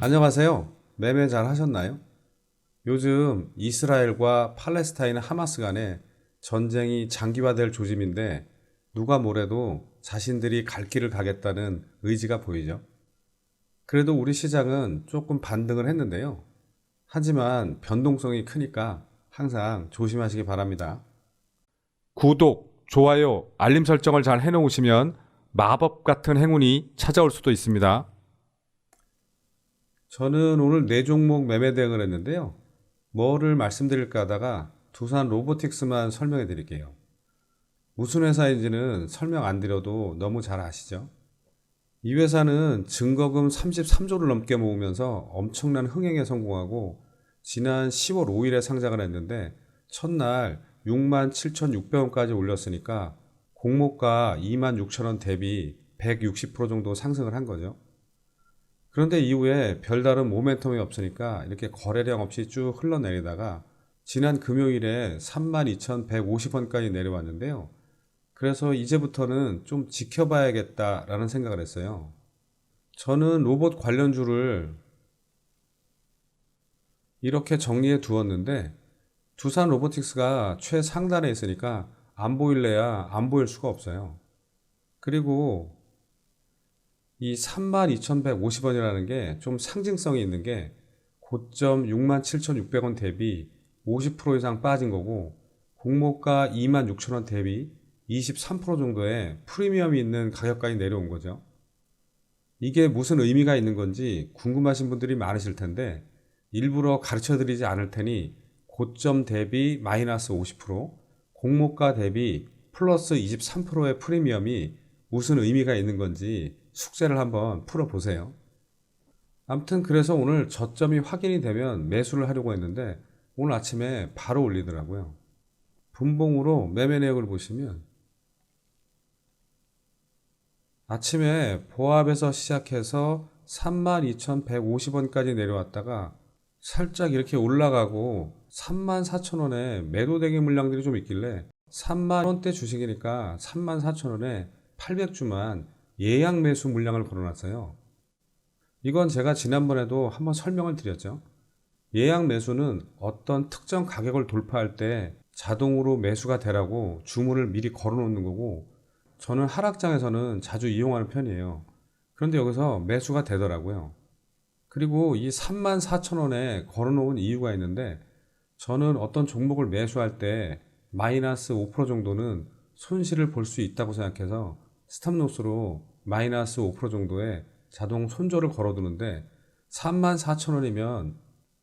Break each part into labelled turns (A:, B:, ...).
A: 안녕하세요. 매매 잘 하셨나요? 요즘 이스라엘과 팔레스타인 하마스 간에 전쟁이 장기화될 조짐인데 누가 뭐래도 자신들이 갈 길을 가겠다는 의지가 보이죠. 그래도 우리 시장은 조금 반등을 했는데요. 하지만 변동성이 크니까 항상 조심하시기 바랍니다.
B: 구독, 좋아요, 알림 설정을 잘 해놓으시면 마법 같은 행운이 찾아올 수도 있습니다.
A: 저는 오늘 네 종목 매매 대응을 했는데요. 뭐를 말씀드릴까 하다가 두산 로보틱스만 설명해 드릴게요. 무슨 회사인지는 설명 안 드려도 너무 잘 아시죠? 이 회사는 증거금 33조를 넘게 모으면서 엄청난 흥행에 성공하고 지난 10월 5일에 상장을 했는데 첫날 67,600원까지 올렸으니까 공모가 26,000원 대비 160% 정도 상승을 한 거죠. 그런데 이후에 별다른 모멘텀이 없으니까 이렇게 거래량 없이 쭉 흘러내리다가 지난 금요일에 32,150원까지 내려왔는데요. 그래서 이제부터는 좀 지켜봐야겠다라는 생각을 했어요. 저는 로봇 관련주를 이렇게 정리해 두었는데 두산 로보틱스가 최상단에 있으니까 안 보일래야 안 보일 수가 없어요. 그리고 이 32,150원이라는 게 좀 상징성이 있는 게 고점 67,600원 대비 50% 이상 빠진 거고 공모가 26,000원 대비 23% 정도의 프리미엄이 있는 가격까지 내려온 거죠. 이게 무슨 의미가 있는 건지 궁금하신 분들이 많으실 텐데 일부러 가르쳐 드리지 않을 테니 고점 대비 마이너스 50%, 공모가 대비 플러스 23%의 프리미엄이 무슨 의미가 있는 건지 숙제를 한번 풀어보세요. 아무튼 그래서 오늘 저점이 확인이 되면 매수를 하려고 했는데 오늘 아침에 바로 올리더라고요. 분봉으로 매매 내역을 보시면 아침에 보합에서 시작해서 32,150원까지 내려왔다가 살짝 이렇게 올라가고 34,000원에 매도대기 물량들이 좀 있길래 3만원대 주식이니까 34,000원에 800주만 예약 매수 물량을 걸어놨어요. 이건 제가 지난번에도 한번 설명을 드렸죠. 예약 매수는 어떤 특정 가격을 돌파할 때 자동으로 매수가 되라고 주문을 미리 걸어 놓는 거고 저는 하락장에서는 자주 이용하는 편이에요. 그런데 여기서 매수가 되더라고요. 그리고 이 34,000원에 걸어 놓은 이유가 있는데 저는 어떤 종목을 매수할 때 마이너스 5% 정도는 손실을 볼 수 있다고 생각해서 스탑로스로 마이너스 5% 정도의 자동 손절을 걸어두는데 34,000원이면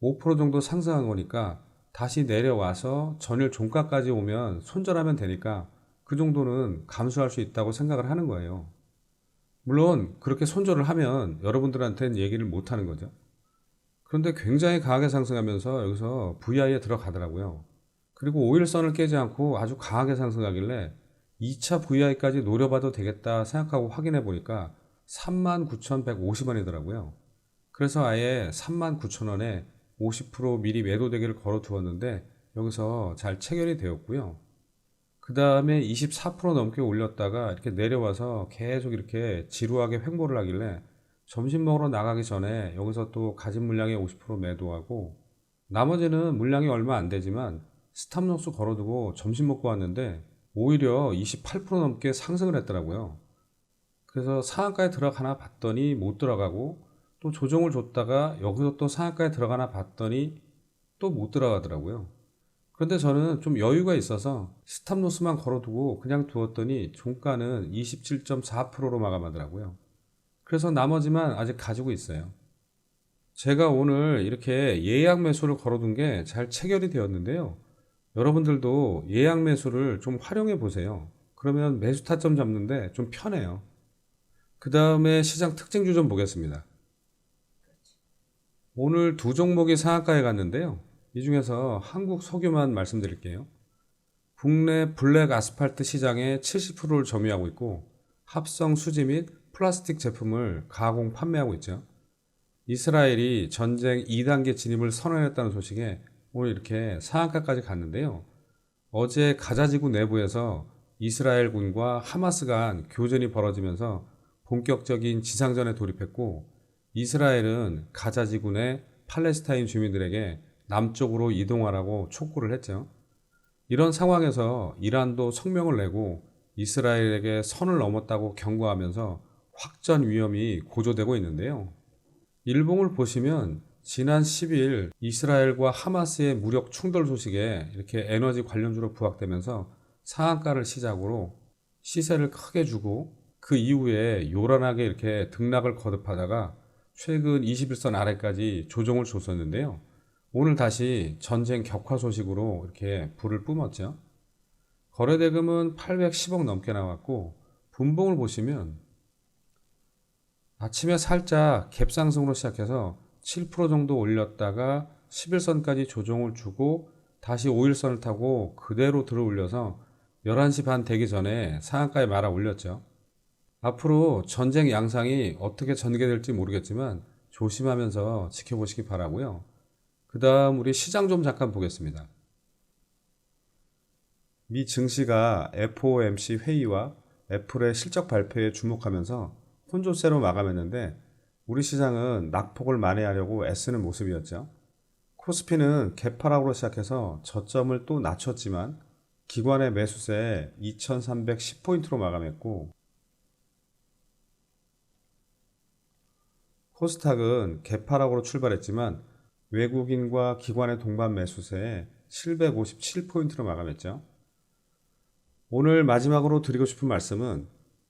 A: 5% 정도 상승한 거니까 다시 내려와서 전일 종가까지 오면 손절하면 되니까 그 정도는 감수할 수 있다고 생각을 하는 거예요. 물론 그렇게 손절을 하면 여러분들한테는 얘기를 못 하는 거죠. 그런데 굉장히 강하게 상승하면서 여기서 VI에 들어가더라고요. 그리고 5일선을 깨지 않고 아주 강하게 상승하길래 2차 VI까지 노려봐도 되겠다 생각하고 확인해 보니까 39,150원이더라고요. 그래서 아예 39,000원에 50% 미리 매도대기를 걸어 두었는데 여기서 잘 체결이 되었고요. 그 다음에 24% 넘게 올렸다가 이렇게 내려와서 계속 이렇게 지루하게 횡보를 하길래 점심 먹으러 나가기 전에 여기서 또 가진 물량의 50% 매도하고 나머지는 물량이 얼마 안 되지만 스탑로스 걸어두고 점심 먹고 왔는데 오히려 28% 넘게 상승을 했더라고요. 그래서 상한가에 들어가나 봤더니 못 들어가고 또 조정을 줬다가 여기서 또 상한가에 들어가나 봤더니 또 못 들어가더라고요. 그런데 저는 좀 여유가 있어서 스탑로스만 걸어두고 그냥 두었더니 종가는 27.4%로 마감하더라고요. 그래서 나머지만 아직 가지고 있어요. 제가 오늘 이렇게 예약 매수를 걸어둔 게 잘 체결이 되었는데요. 여러분들도 예약 매수를 좀 활용해 보세요. 그러면 매수 타점 잡는데 좀 편해요. 그 다음에 시장 특징주 좀 보겠습니다. 오늘 두 종목이 상한가에 갔는데요. 이 중에서 한국 석유만 말씀드릴게요. 국내 블랙 아스팔트 시장의 70%를 점유하고 있고 합성 수지 및 플라스틱 제품을 가공 판매하고 있죠. 이스라엘이 전쟁 2단계 진입을 선언했다는 소식에 오늘 이렇게 상한가까지 갔는데요. 어제 가자지구 내부에서 이스라엘군과 하마스 간 교전이 벌어지면서 본격적인 지상전에 돌입했고 이스라엘은 가자 지구내 팔레스타인 주민들에게 남쪽으로 이동하라고 촉구를 했죠. 이런 상황에서 이란도 성명을 내고 이스라엘에게 선을 넘었다고 경고하면서 확전 위험이 고조되고 있는데요. 일봉을 보시면 지난 10일 이스라엘과 하마스의 무력 충돌 소식에 이렇게 에너지 관련주로 부각되면서 상한가를 시작으로 시세를 크게 주고 그 이후에 요란하게 이렇게 등락을 거듭하다가 최근 21선 아래까지 조정을 줬었는데요. 오늘 다시 전쟁 격화 소식으로 이렇게 불을 뿜었죠. 거래대금은 810억 넘게 나왔고 분봉을 보시면 아침에 살짝 갭상승으로 시작해서 7% 정도 올렸다가 11선까지 조정을 주고 다시 5일선을 타고 그대로 들어 올려서 11시 반 되기 전에 상한가에 말아 올렸죠. 앞으로 전쟁 양상이 어떻게 전개될지 모르겠지만 조심하면서 지켜보시기 바라고요. 그 다음 우리 시장 좀 잠깐 보겠습니다. 미 증시가 FOMC 회의와 애플의 실적 발표에 주목하면서 혼조세로 마감했는데 우리 시장은 낙폭을 만회하려고 애쓰는 모습이었죠. 코스피는 개파락으로 시작해서 저점을 또 낮췄지만 기관의 매수세에 2310포인트로 마감했고 코스닥은 개파락으로 출발했지만 외국인과 기관의 동반 매수세에 757포인트로 마감했죠. 오늘 마지막으로 드리고 싶은 말씀은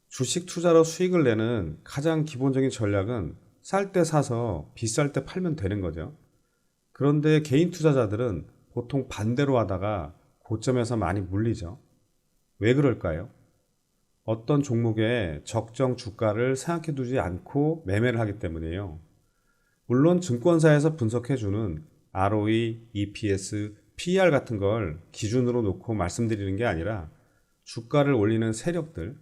A: 주식 투자로 수익을 내는 가장 기본적인 전략은 쌀 때 사서 비쌀 때 팔면 되는 거죠. 그런데 개인 투자자들은 보통 반대로 하다가 고점에서 많이 물리죠. 왜 그럴까요? 어떤 종목의 적정 주가를 생각해 두지 않고 매매를 하기 때문이에요. 물론 증권사에서 분석해주는 ROE, EPS, PER 같은 걸 기준으로 놓고 말씀드리는 게 아니라 주가를 올리는 세력들,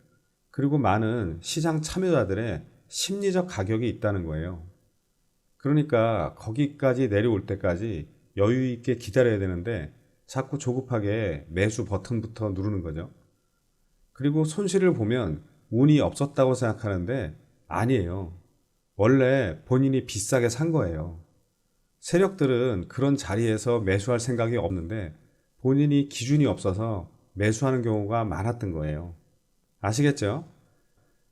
A: 그리고 많은 시장 참여자들의 심리적 가격이 있다는 거예요. 그러니까 거기까지 내려올 때까지 여유 있게 기다려야 되는데 자꾸 조급하게 매수 버튼부터 누르는 거죠. 그리고 손실을 보면 운이 없었다고 생각하는데 아니에요. 원래 본인이 비싸게 산 거예요. 세력들은 그런 자리에서 매수할 생각이 없는데 본인이 기준이 없어서 매수하는 경우가 많았던 거예요. 아시겠죠?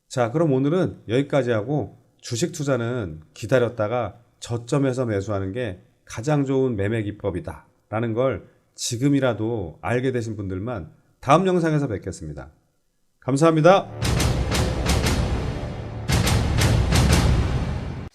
A: 자, 그럼 오늘은 여기까지 하고 주식 투자는 기다렸다가 저점에서 매수하는 게 가장 좋은 매매 기법이다 라는 걸 지금이라도 알게 되신 분들만 다음 영상에서 뵙겠습니다. 감사합니다.